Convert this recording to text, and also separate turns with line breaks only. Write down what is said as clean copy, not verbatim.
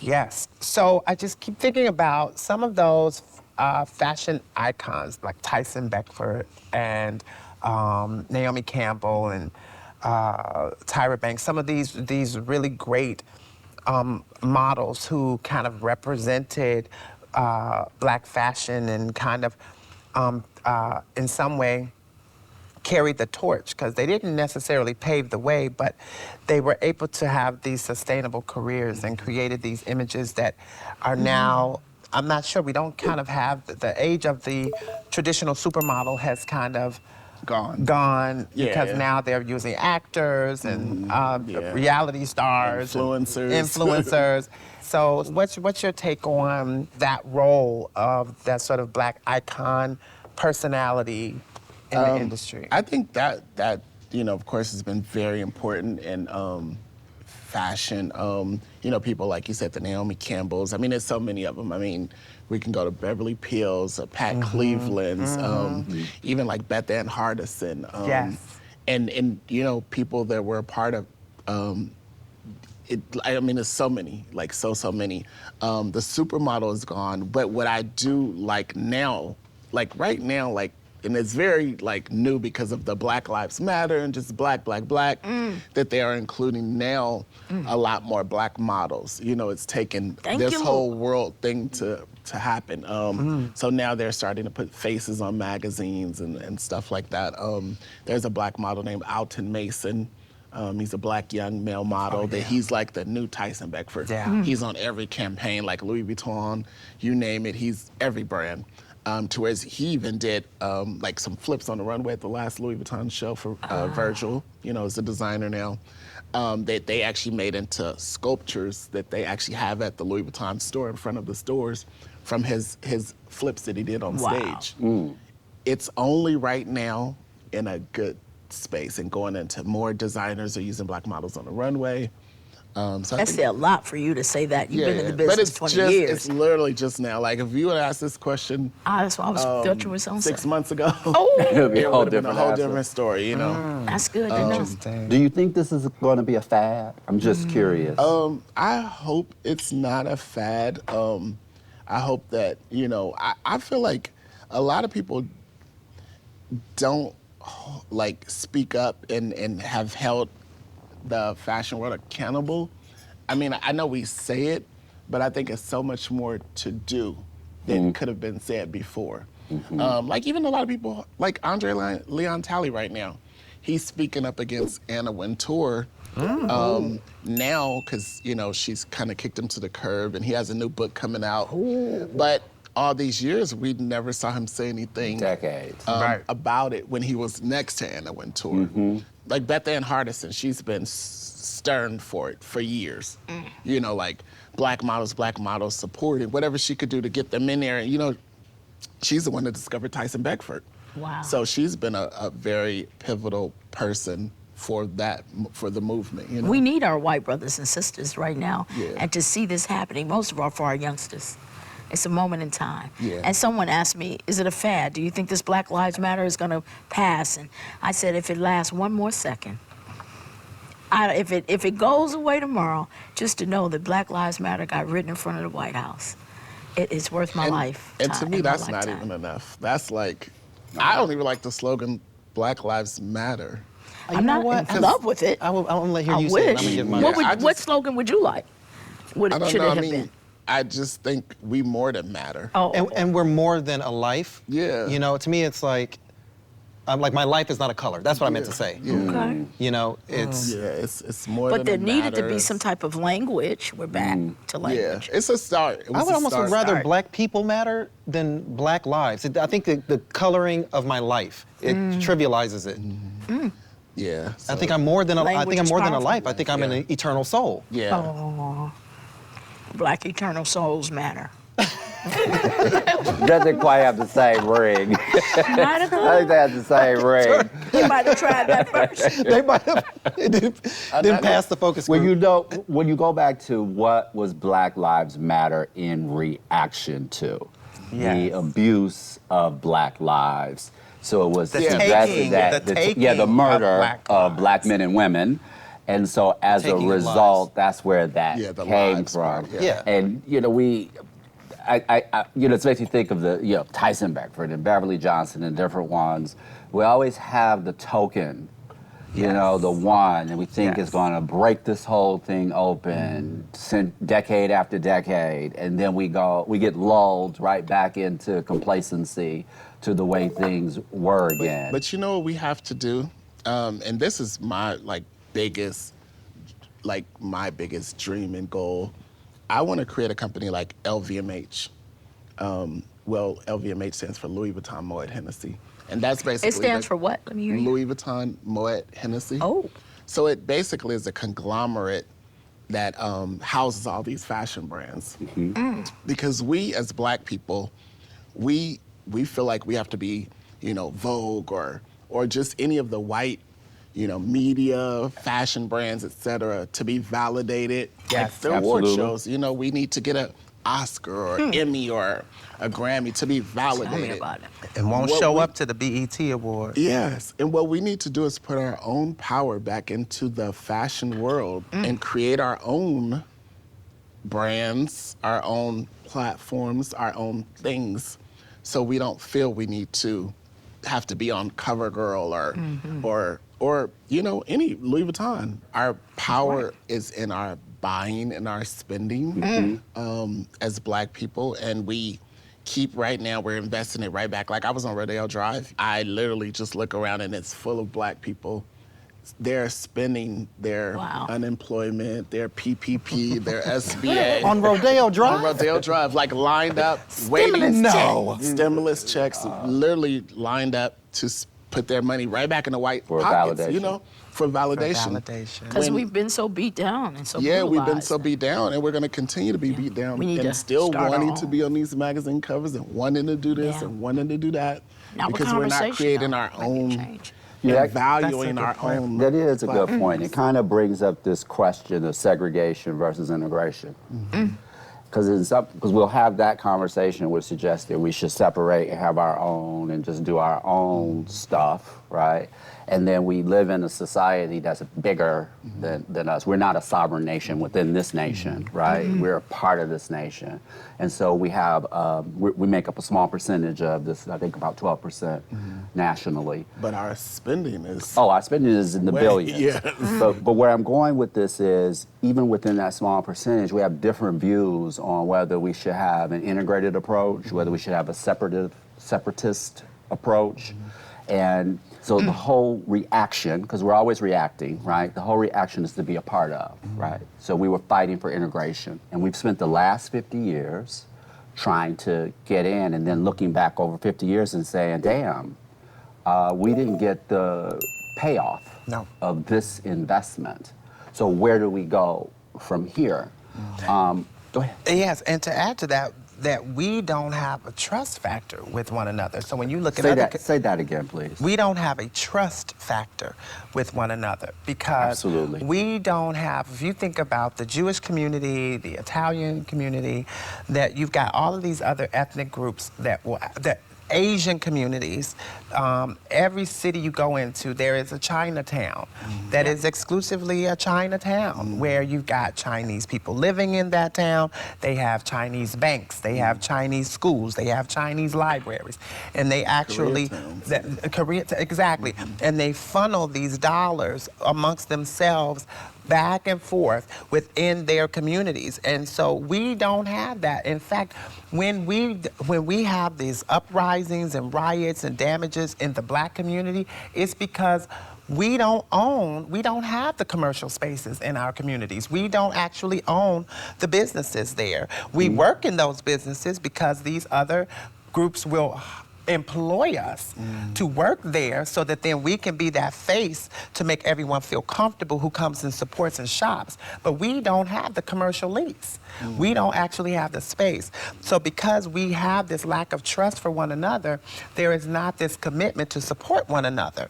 Yes. So I just keep thinking about some of those fashion icons like Tyson Beckford and Naomi Campbell and Tyra Banks. Some of these really great models who kind of represented black fashion and kind of in some way carried the torch, because they didn't necessarily pave the way, but they were able to have these sustainable careers and created these images that are now, I'm not sure, we don't kind of have, the age of the traditional supermodel has kind of gone because now they're using actors and reality stars, influencers. So what's your take on that role of that sort of black icon personality in the industry?
I think that of course, has been very important in fashion. People like you said, the Naomi Campbells. I mean, there's so many of them. I mean, we can go to Beverly Peels, Pat Cleveland's, even like Beth Ann Hardison. And people that were a part of I mean, there's so many, like so many. The supermodel is gone, but what I do like now, like right now, like, and it's very like new because of the Black Lives Matter and just black, that they are including now a lot more black models. It's taken this whole world thing to happen. So now they're starting to put faces on magazines and stuff like that. There's a black model named Alton Mason. He's a black young male model that he's like the new Tyson Beckford. He's on every campaign, like Louis Vuitton, you name it, he's every brand. To where he even did like some flips on the runway at the last Louis Vuitton show for Virgil, as a designer now, that they actually made into sculptures that they actually have at the Louis Vuitton store in front of the stores from his flips that he did on stage. It's only right now in a good space and going into more designers are using black models on the runway. So
That's a lot for you to say that. You've been in the business 20 years.
It's literally just now. Like, if you would ask this question
that's why I thought you were so
6 months ago,
it would be
it would have been a whole different story,
That's good to know.
Do you think this is going to be a fad? I'm just curious.
I hope it's not a fad. I hope that, I feel like a lot of people don't like speak up and have held the fashion world accountable. I mean, I know we say it, but I think it's so much more to do than could have been said before. Like even a lot of people, like Andre Leon Talley right now, he's speaking up against Anna Wintour now because, she's kind of kicked him to the curb and he has a new book coming out. But all these years, we never saw him say anything about it when he was next to Anna Wintour. Like Beth Ann Hardison, she's been stern for it for years. Like black models supporting whatever she could do to get them in there. And, she's the one that discovered Tyson Beckford.
Wow.
So she's been a very pivotal person for the movement.
We need our white brothers and sisters right now. And to see this happening, most of all for our youngsters. It's a moment in time. And someone asked me, is it a fad? Do you think this Black Lives Matter is going to pass? And I said, if it lasts one more second, if it goes away tomorrow, just to know that Black Lives Matter got written in front of the White House, it's worth my life.
And to me, that's not even enough. That's like, I don't even like the slogan, Black Lives Matter.
I'm not in love with it.
I won't let you
say it. I'm gonna give mine. What slogan would you like? Should it have been?
I just think we more than matter.
And we're more than a life. To me, it's like my life is not a color. That's what I meant to say.
Okay.
It's more than
But there
a
needed
matter.
to be some type of language. We're back to language.
It's a start.
I would almost rather black people matter than black lives. I think the coloring of my life, it trivializes it. I think I'm more than a life. I think I'm an eternal soul.
Black eternal souls matter.
Doesn't quite have the same ring. I think they have the same ring.
You might have tried that first.
They might have. It didn't pass the focus group.
When you go back to what was Black Lives Matter in reaction to the abuse of black lives. So it was
the murder
of black men and women. And so as a
Taking
result, that's where that
the
came
lives
from.
part,
Yeah.
And, you know, it makes me think of the, Tyson Beckford and Beverly Johnson and different ones. We always have the token, the one, and we think is going to break this whole thing open, decade after decade, and then we get lulled right back into complacency to the way things were again.
But you know what we have to do, and this is my biggest dream and goal. I want to create a company like LVMH. LVMH stands for Louis Vuitton Moet Hennessy. And that's basically—
It stands for what? Let me hear you.
Louis Vuitton Moet Hennessy.
Oh.
So it basically is a conglomerate that houses all these fashion brands. Because we as Black people, we feel like we have to be, Vogue or just any of the white, media, fashion brands, et cetera, to be validated.
Yes,
Like the award
absolutely.
shows, we need to get an Oscar or Emmy or a Grammy to be validated.
Tell me about it.
And won't show up to the BET Award.
Yes, and what we need to do is put our own power back into the fashion world and create our own brands, our own platforms, our own things, so we don't feel we need to have to be on CoverGirl or any Louis Vuitton. Our power is in our buying and our spending as Black people, and right now we're investing it right back. Like I was on Rodeo Drive. I literally just look around and it's full of Black people. They're spending their unemployment, their PPP, their SBA.
On Rodeo Drive?
On Rodeo Drive, lined up, waiting. Stimulus checks, literally lined up to put their money right back in the white
For
pockets,
validation.
For validation.
Because we've been so beat down and so
we've been
brutalized.
so beat down, and we're going to continue to be beat down.
We need
and
to
still
start our
wanting to
own.
be on these magazine covers and wanting to do this and wanting to do that.
Now with
because we're not
conversation,
creating
though,
our
might be
own
change.
and valuing our own.
That is a good point. It kind of brings up this question of segregation versus integration. Because we'll have that conversation, which suggests that we should separate and have our own and just do our own stuff, right? And then we live in a society that's bigger than us. We're not a sovereign nation within this nation, right? We're a part of this nation. And so we have, we make up a small percentage of this, I think about 12% nationally.
But our spending is...
Oh, our spending is in the billions.
Yeah.
But where I'm going with this is, even within that small percentage, we have different views on whether we should have an integrated approach, whether we should have a separatist approach. And so the whole reaction, because we're always reacting, right? The whole reaction is to be a part of, right? So we were fighting for integration. And we've spent the last 50 years trying to get in, and then looking back over 50 years and saying, damn, we didn't get the payoff of this investment. So where do we go from here? Go ahead.
Yes, and to add to that, that we don't have a trust factor with one another. So when you look at
Say that again, please.
We don't have a trust factor with one another because we don't have, if you think about the Jewish community, the Italian community, that you've got all of these other ethnic groups that Asian communities, every city you go into, there is a Chinatown that is exclusively a Chinatown where you've got Chinese people living in that town. They have Chinese banks, they have Chinese schools, they have Chinese libraries, and they actually, exactly, and they funnel these dollars amongst themselves back and forth within their communities. And so we don't have that. In fact, when we have these uprisings and riots and damages in the Black community, it's because we don't have the commercial spaces in our communities. We don't actually own the businesses there. We work in those businesses because these other groups will employ us to work there so that then we can be that face to make everyone feel comfortable who comes and supports and shops. But we don't have the commercial links. We don't actually have the space. So because we have this lack of trust for one another, there is not this commitment to support one another.